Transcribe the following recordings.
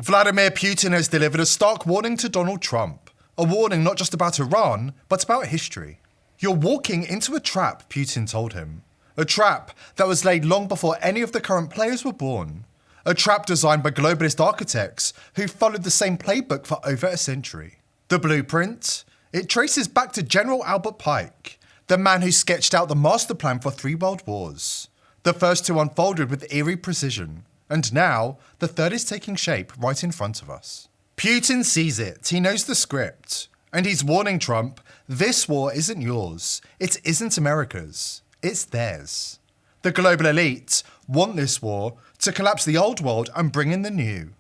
Vladimir Putin has delivered a stark warning to Donald Trump. A warning not just about Iran, but about history. You're walking into a trap, Putin told him. A trap that was laid long before any of the current players were born. A trap designed by globalist architects who followed the same playbook for over a century. The blueprint? It traces back to General Albert Pike, the man who sketched out the master plan for 3 world wars. The first 2 unfolded with eerie precision. And now, the third is taking shape right in front of us. Putin sees it, he knows the script, and he's warning Trump, this war isn't yours, it isn't America's, it's theirs. The global elite want this war to collapse the old world and bring in the new.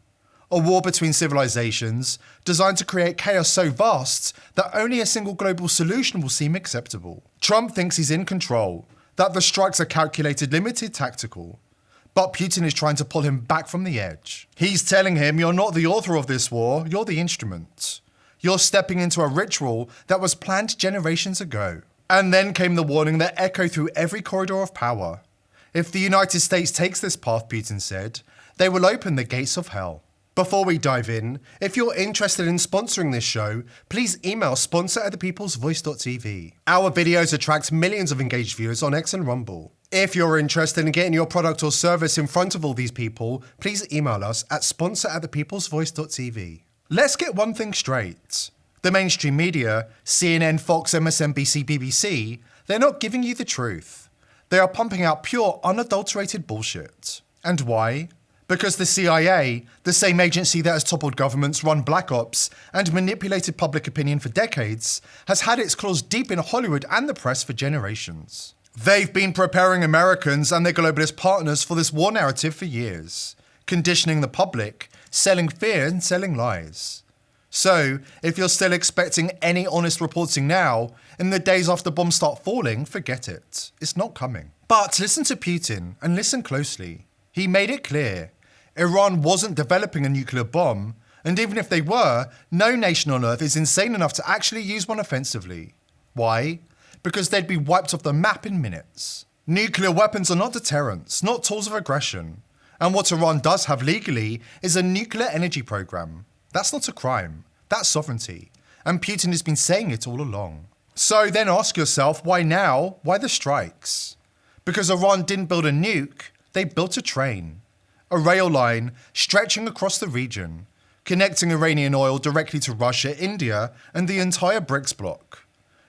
A war between civilizations designed to create chaos so vast that only a single global solution will seem acceptable. Trump thinks he's in control, that the strikes are calculated, limited, tactical. But Putin is trying to pull him back from the edge. He's telling him, you're not the author of this war, you're the instrument. You're stepping into a ritual that was planned generations ago. And then came the warning that echoed through every corridor of power. If the United States takes this path, Putin said, they will open the gates of hell. Before we dive in, if you're interested in sponsoring this show, please email sponsor@thepeoplesvoice.tv. Our videos attract millions of engaged viewers on X and Rumble. If you're interested in getting your product or service in front of all these people, please email us at sponsor@thepeoplesvoice.tv. Let's get one thing straight. The mainstream media, CNN, Fox, MSNBC, BBC, they're not giving you the truth. They are pumping out pure, unadulterated bullshit. And why? Because the CIA, the same agency that has toppled governments, run black ops, and manipulated public opinion for decades, has had its claws deep in Hollywood and the press for generations. They've been preparing Americans and their globalist partners for this war narrative for years, conditioning the public, selling fear and selling lies. So, if you're still expecting any honest reporting now, in the days after bombs start falling, forget it. It's not coming. But listen to Putin, and listen closely. He made it clear, Iran wasn't developing a nuclear bomb, and even if they were, no nation on earth is insane enough to actually use one offensively. Why? Because they'd be wiped off the map in minutes. Nuclear weapons are not deterrents, not tools of aggression. And what Iran does have legally is a nuclear energy program. That's not a crime, that's sovereignty. And Putin has been saying it all along. So then ask yourself, why now? Why the strikes? Because Iran didn't build a nuke, they built a train. A rail line stretching across the region, connecting Iranian oil directly to Russia, India, and the entire BRICS bloc.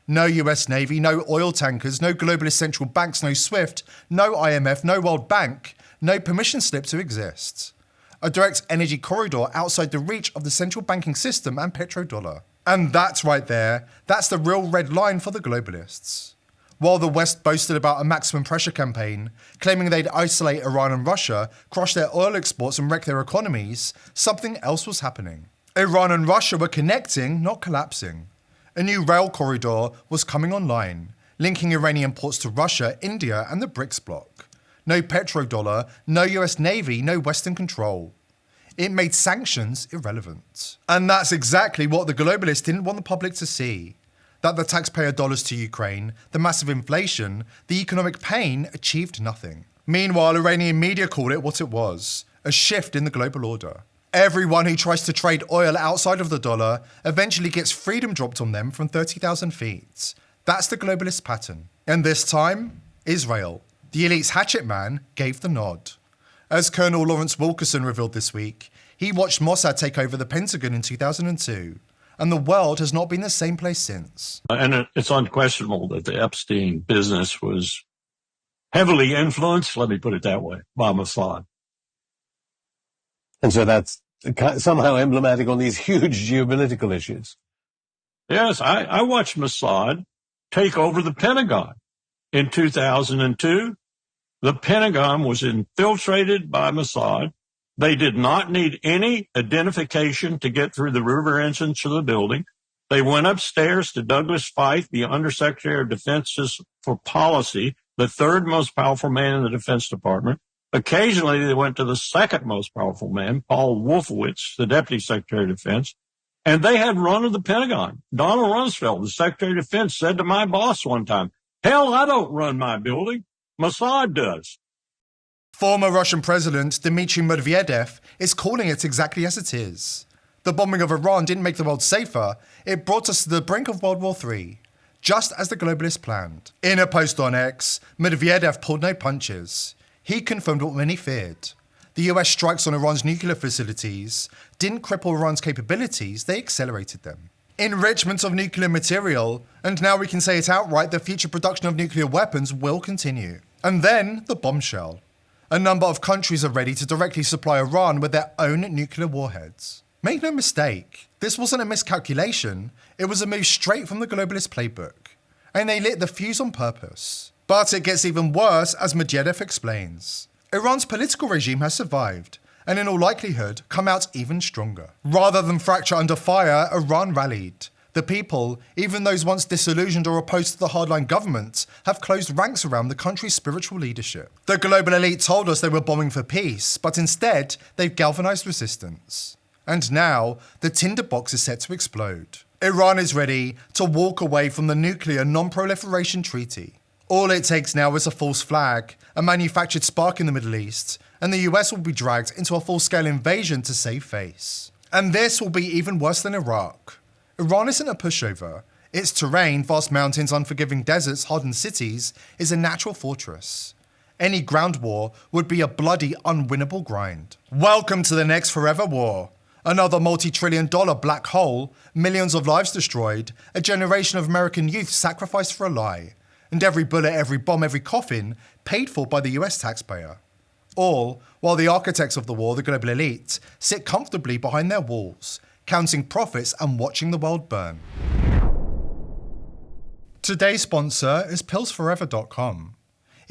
No US Navy, no oil tankers, no globalist central banks, no SWIFT, no IMF, no World Bank, no permission slip to exist. A direct energy corridor outside the reach of the central banking system and petrodollar. And that's right there, that's the real red line for the globalists. While the West boasted about a maximum pressure campaign, claiming they'd isolate Iran and Russia, crush their oil exports and wreck their economies, something else was happening. Iran and Russia were connecting, not collapsing. A new rail corridor was coming online, linking Iranian ports to Russia, India, and the BRICS bloc. No petrodollar, no US Navy, no Western control. It made sanctions irrelevant. And that's exactly what the globalists didn't want the public to see. That the taxpayer dollars to Ukraine, the massive inflation, the economic pain achieved nothing. Meanwhile, Iranian media called it what it was, a shift in the global order. Everyone who tries to trade oil outside of the dollar eventually gets freedom dropped on them from 30,000 feet. That's the globalist pattern. And this time, Israel, the elite's hatchet man, gave the nod. As Colonel Lawrence Wilkerson revealed this week, he watched Mossad take over the Pentagon in 2002, and the world has not been the same place since. And it's unquestionable that the Epstein business was heavily influenced, let me put it that way, by Mossad. And so that's somehow emblematic on these huge geopolitical issues. Yes, I watched Mossad take over the Pentagon in 2002. The Pentagon was infiltrated by Mossad. They did not need any identification to get through the river entrance of the building. They went upstairs to Douglas Feith, the Undersecretary of Defense for Policy, the third most powerful man in the Defense Department. Occasionally, they went to the second most powerful man, Paul Wolfowitz, the Deputy Secretary of Defense, and they had run of the Pentagon. Donald Rumsfeld, the Secretary of Defense, said to my boss one time, hell, I don't run my building. Mossad does. Former Russian President Dmitry Medvedev is calling it exactly as it is. The bombing of Iran didn't make the world safer, it brought us to the brink of World War III, just as the globalists planned. In a post on X, Medvedev pulled no punches. He confirmed what many feared. The US strikes on Iran's nuclear facilities didn't cripple Iran's capabilities, they accelerated them. Enrichment of nuclear material, and now we can say it outright, the future production of nuclear weapons will continue. And then the bombshell. A number of countries are ready to directly supply Iran with their own nuclear warheads. Make no mistake, this wasn't a miscalculation, it was a move straight from the globalist playbook. And they lit the fuse on purpose. But it gets even worse, as Medvedev explains. Iran's political regime has survived, and in all likelihood, come out even stronger. Rather than fracture under fire, Iran rallied. The people, even those once disillusioned or opposed to the hardline government, have closed ranks around the country's spiritual leadership. The global elite told us they were bombing for peace, but instead, they've galvanized resistance. And now, the tinderbox is set to explode. Iran is ready to walk away from the nuclear non-proliferation treaty. All it takes now is a false flag, a manufactured spark in the Middle East, and the US will be dragged into a full-scale invasion to save face. And this will be even worse than Iraq. Iran isn't a pushover. Its terrain, vast mountains, unforgiving deserts, hardened cities, is a natural fortress. Any ground war would be a bloody, unwinnable grind. Welcome to the next forever war. Another multi-trillion-dollar black hole, millions of lives destroyed, a generation of American youth sacrificed for a lie, and every bullet, every bomb, every coffin paid for by the US taxpayer. All while the architects of the war, the global elite, sit comfortably behind their walls, counting profits and watching the world burn. Today's sponsor is pillsforever.com.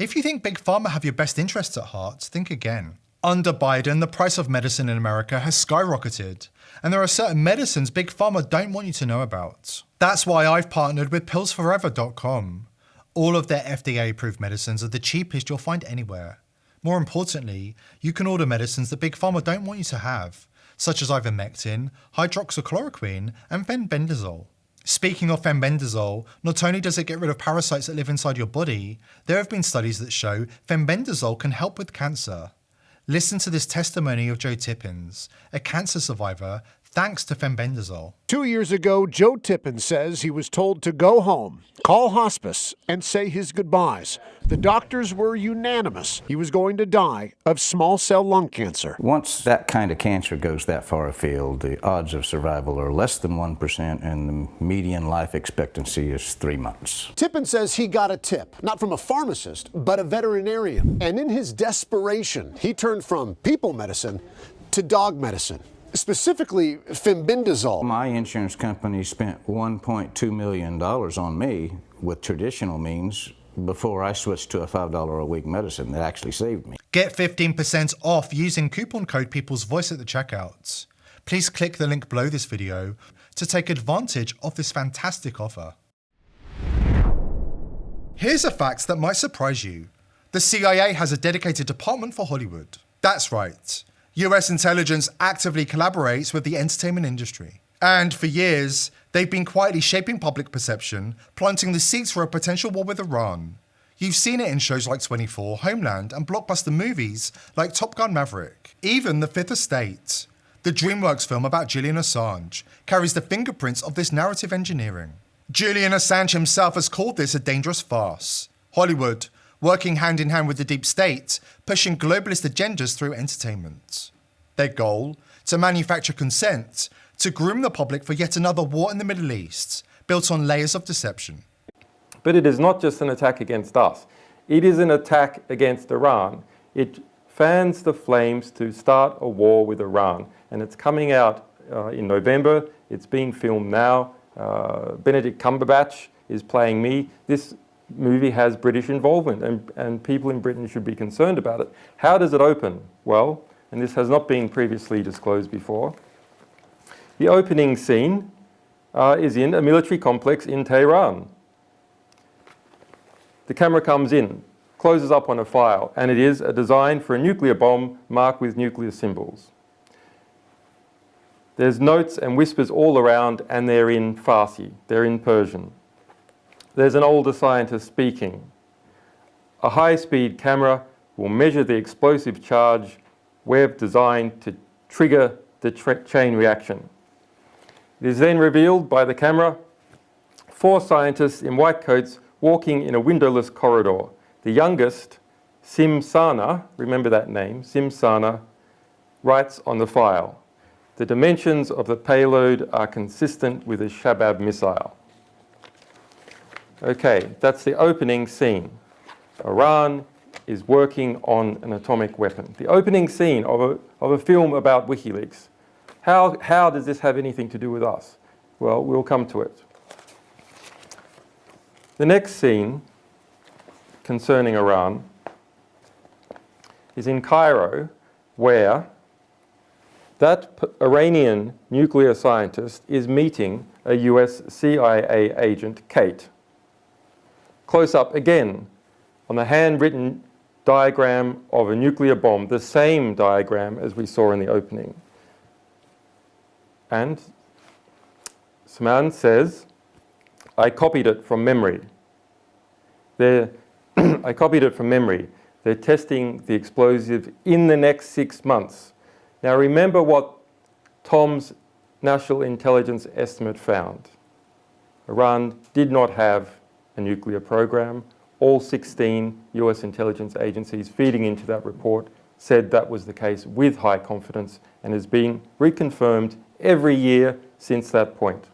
If you think Big Pharma have your best interests at heart, think again. Under Biden, the price of medicine in America has skyrocketed, and there are certain medicines Big Pharma don't want you to know about. That's why I've partnered with pillsforever.com. All of their FDA-approved medicines are the cheapest you'll find anywhere. More importantly, you can order medicines that Big Pharma don't want you to have, such as ivermectin, hydroxychloroquine, and fenbendazole. Speaking of fenbendazole, not only does it get rid of parasites that live inside your body, there have been studies that show fenbendazole can help with cancer. Listen to this testimony of Joe Tippins, a cancer survivor, thanks to fenbendazole. 2 years ago, Joe Tippins says he was told to go home, call hospice, and say his goodbyes. The doctors were unanimous. He was going to die of small cell lung cancer. Once that kind of cancer goes that far afield, the odds of survival are less than 1%, and the median life expectancy is 3 months. Tippins says he got a tip, not from a pharmacist, but a veterinarian. And in his desperation, he turned from people medicine to dog medicine. Specifically, fenbendazole. My insurance company spent $1.2 million on me with traditional means before I switched to a $5 a week medicine that actually saved me. Get 15% off using coupon code People's Voice at the checkout. Please click the link below this video to take advantage of this fantastic offer. Here's a fact that might surprise you. The CIA has a dedicated department for Hollywood. That's right. US intelligence actively collaborates with the entertainment industry. And for years, they've been quietly shaping public perception, planting the seeds for a potential war with Iran. You've seen it in shows like 24, Homeland, and blockbuster movies like Top Gun Maverick. Even The Fifth Estate, the DreamWorks film about Julian Assange, carries the fingerprints of this narrative engineering. Julian Assange himself has called this a dangerous farce. Hollywood, working hand in hand with the deep state, pushing globalist agendas through entertainment. Their goal? To manufacture consent, to groom the public for yet another war in the Middle East, built on layers of deception. But it is not just an attack against us. It is an attack against Iran. It fans the flames to start a war with Iran. And it's coming out in November. It's being filmed now. Benedict Cumberbatch is playing me. This movie has British involvement, and people in Britain should be concerned about it. How does it open? Well, and this has not been previously disclosed before, the opening scene is in a military complex in Tehran. The camera comes in, closes up on a file, and it is a design for a nuclear bomb marked with nuclear symbols. There's notes and whispers all around, and they're in Farsi, they're in Persian. There's an older scientist speaking. A high-speed camera will measure the explosive charge we've designed to trigger the chain reaction. It is then revealed by the camera 4 scientists in white coats walking in a windowless corridor. The youngest, Simsana, remember that name, Simsana, writes on the file, "The dimensions of the payload are consistent with a Shabab missile." Okay, that's the opening scene. Iran is working on an atomic weapon. The opening scene of a film about WikiLeaks. How does this have anything to do with us? Well, we'll come to it. The next scene concerning Iran is in Cairo, where that Iranian nuclear scientist is meeting a US CIA agent, Kate. Close up again on the handwritten diagram of a nuclear bomb, the same diagram as we saw in the opening. And Saman says, I copied it from memory. I copied it from memory. They're testing the explosive in the next 6 months. Now remember what Tom's National Intelligence Estimate found. Iran did not have a nuclear program. All 16 US intelligence agencies feeding into that report said that was the case with high confidence and has been reconfirmed every year since that point.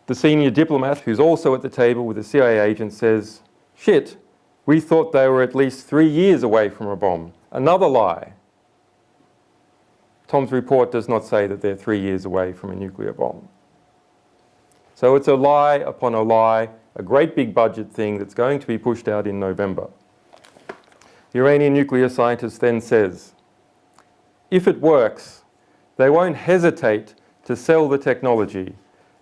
The senior diplomat, who's also at the table with the CIA agent, says, "Shit, we thought they were at least 3 years away from a bomb." Another lie. Tom's report does not say that they're 3 years away from a nuclear bomb. So it's a lie upon a lie, a great big budget thing that's going to be pushed out in November. The Iranian nuclear scientist then says, if it works, they won't hesitate to sell the technology.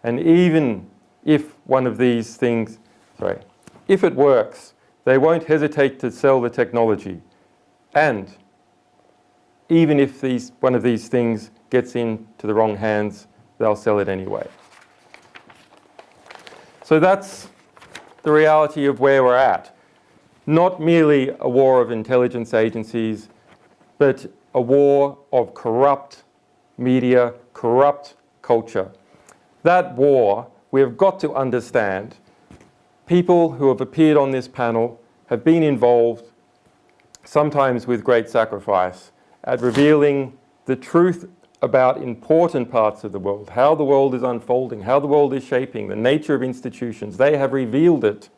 And even if one of these things, if it works, they won't hesitate to sell the technology. And even if one of these things gets into the wrong hands, they'll sell it anyway. So that's the reality of where we're at. Not merely a war of intelligence agencies, but a war of corrupt media, corrupt culture. That war, we have got to understand, people who have appeared on this panel have been involved, sometimes with great sacrifice, at revealing the truth about important parts of the world, how the world is unfolding, how the world is shaping, the nature of institutions. They have revealed it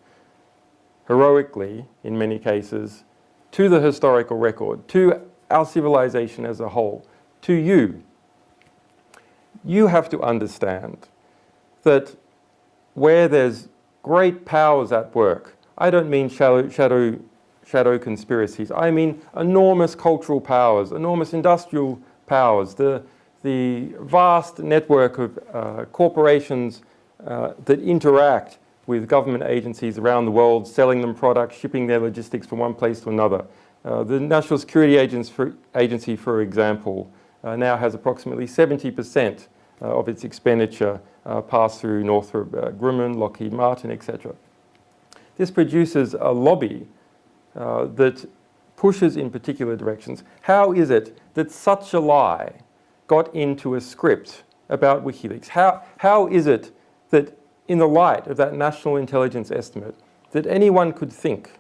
heroically, in many cases, to the historical record, to our civilization as a whole, to you. You have to understand that where there's great powers at work, I don't mean shadow conspiracies, I mean enormous cultural powers, enormous industrial powers, the vast network of corporations that interact with government agencies around the world, selling them products, shipping their logistics from one place to another. The National Security Agency, for example, now has approximately 70% of its expenditure pass through Northrop Grumman, Lockheed Martin, etc. This produces a lobby that pushes in particular directions. How is it that such a lie got into a script about WikiLeaks? How is it that in the light of that national intelligence estimate that anyone could think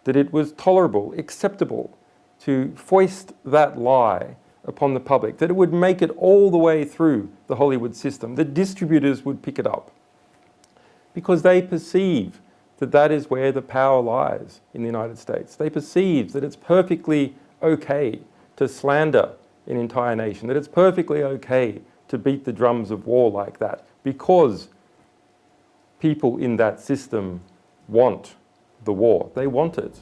that it was tolerable, acceptable to foist that lie upon the public, that it would make it all the way through the Hollywood system, that distributors would pick it up? Because they perceive that that is where the power lies in the United States. They perceive that it's perfectly okay to slander an entire nation, that it's perfectly okay to beat the drums of war like that, because people in that system want the war. They want it.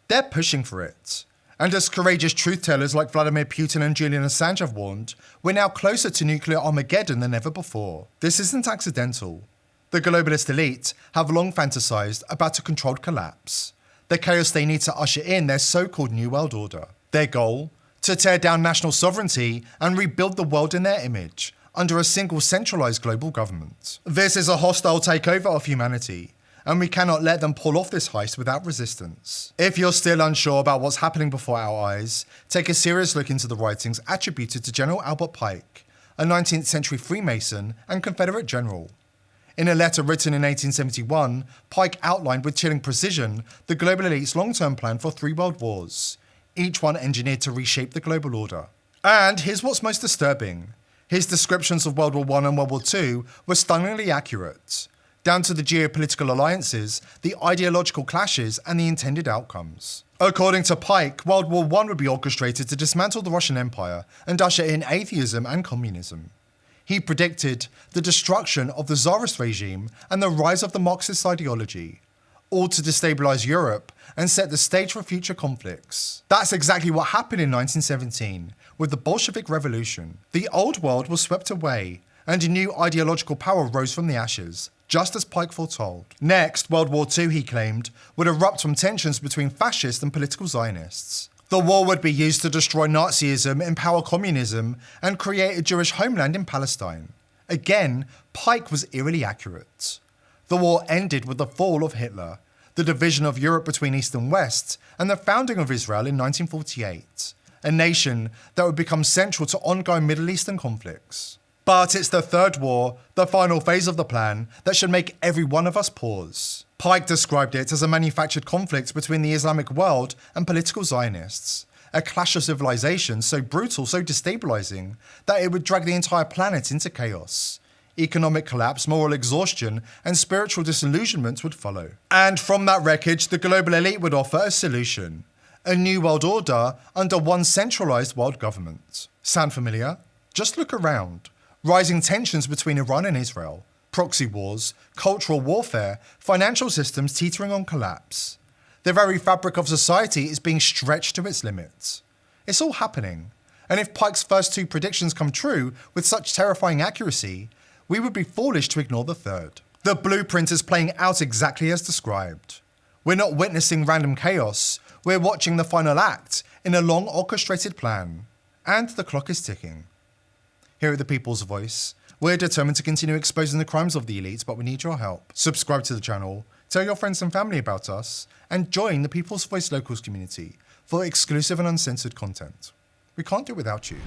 They're pushing for it. And as courageous truth-tellers like Vladimir Putin and Julian Assange have warned, we're now closer to nuclear Armageddon than ever before. This isn't accidental. The globalist elite have long fantasized about a controlled collapse, the chaos they need to usher in their so-called New World Order. Their goal? To tear down national sovereignty and rebuild the world in their image, under a single centralized global government. This is a hostile takeover of humanity, and we cannot let them pull off this heist without resistance. If you're still unsure about what's happening before our eyes, take a serious look into the writings attributed to General Albert Pike, a 19th century Freemason and Confederate general. In a letter written in 1871, Pike outlined with chilling precision the global elite's long-term plan for 3 world wars, each one engineered to reshape the global order. And here's what's most disturbing. His descriptions of World War I and World War II were stunningly accurate, down to the geopolitical alliances, the ideological clashes, and the intended outcomes. According to Pike, World War I would be orchestrated to dismantle the Russian Empire and usher in atheism and communism. He predicted the destruction of the Tsarist regime and the rise of the Marxist ideology, all to destabilize Europe and set the stage for future conflicts. That's exactly what happened in 1917 with the Bolshevik Revolution. The old world was swept away and a new ideological power rose from the ashes, just as Pike foretold. Next, World War II, he claimed, would erupt from tensions between fascist and political Zionists. The war would be used to destroy Nazism, empower communism, and create a Jewish homeland in Palestine. Again, Pike was eerily accurate. The war ended with the fall of Hitler, the division of Europe between East and West, and the founding of Israel in 1948, a nation that would become central to ongoing Middle Eastern conflicts. But it's the third war, the final phase of the plan, that should make every one of us pause. Pike described it as a manufactured conflict between the Islamic world and political Zionists, a clash of civilizations so brutal, so destabilizing, that it would drag the entire planet into chaos. Economic collapse, moral exhaustion, and spiritual disillusionment would follow. And from that wreckage, the global elite would offer a solution: a new world order under one centralized world government. Sound familiar? Just look around. Rising tensions between Iran and Israel, proxy wars, cultural warfare, financial systems teetering on collapse. The very fabric of society is being stretched to its limits. It's all happening, and if Pike's first 2 predictions come true with such terrifying accuracy, we would be foolish to ignore the third. The blueprint is playing out exactly as described. We're not witnessing random chaos, we're watching the final act in a long orchestrated plan. And the clock is ticking. Here at The People's Voice, we're determined to continue exposing the crimes of the elite, but we need your help. Subscribe to the channel, tell your friends and family about us, and join the People's Voice Locals community for exclusive and uncensored content. We can't do it without you.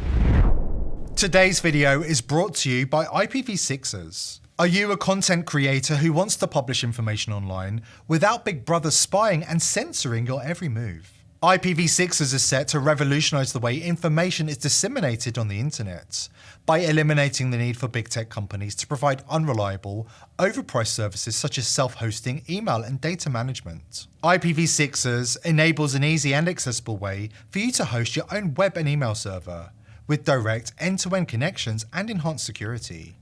Today's video is brought to you by IPv6ers. Are you a content creator who wants to publish information online without Big Brother spying and censoring your every move? IPv6ers is set to revolutionize the way information is disseminated on the internet by eliminating the need for big tech companies to provide unreliable, overpriced services such as self-hosting, email, and data management. IPv6ers enables an easy and accessible way for you to host your own web and email server with direct end-to-end connections and enhanced security.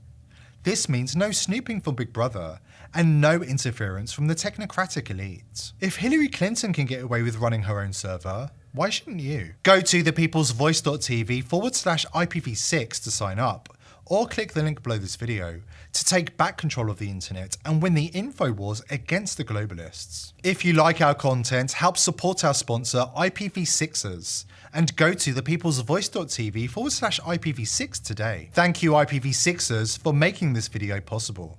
This means no snooping from Big Brother and no interference from the technocratic elite. If Hillary Clinton can get away with running her own server, why shouldn't you? Go to thepeoplesvoice.tv/IPv6 to sign up, or click the link below this video to take back control of the internet and win the info wars against the globalists. If you like our content, help support our sponsor IPv6ers and go to thepeoplesvoice.tv/IPv6 today. Thank you IPv6ers for making this video possible.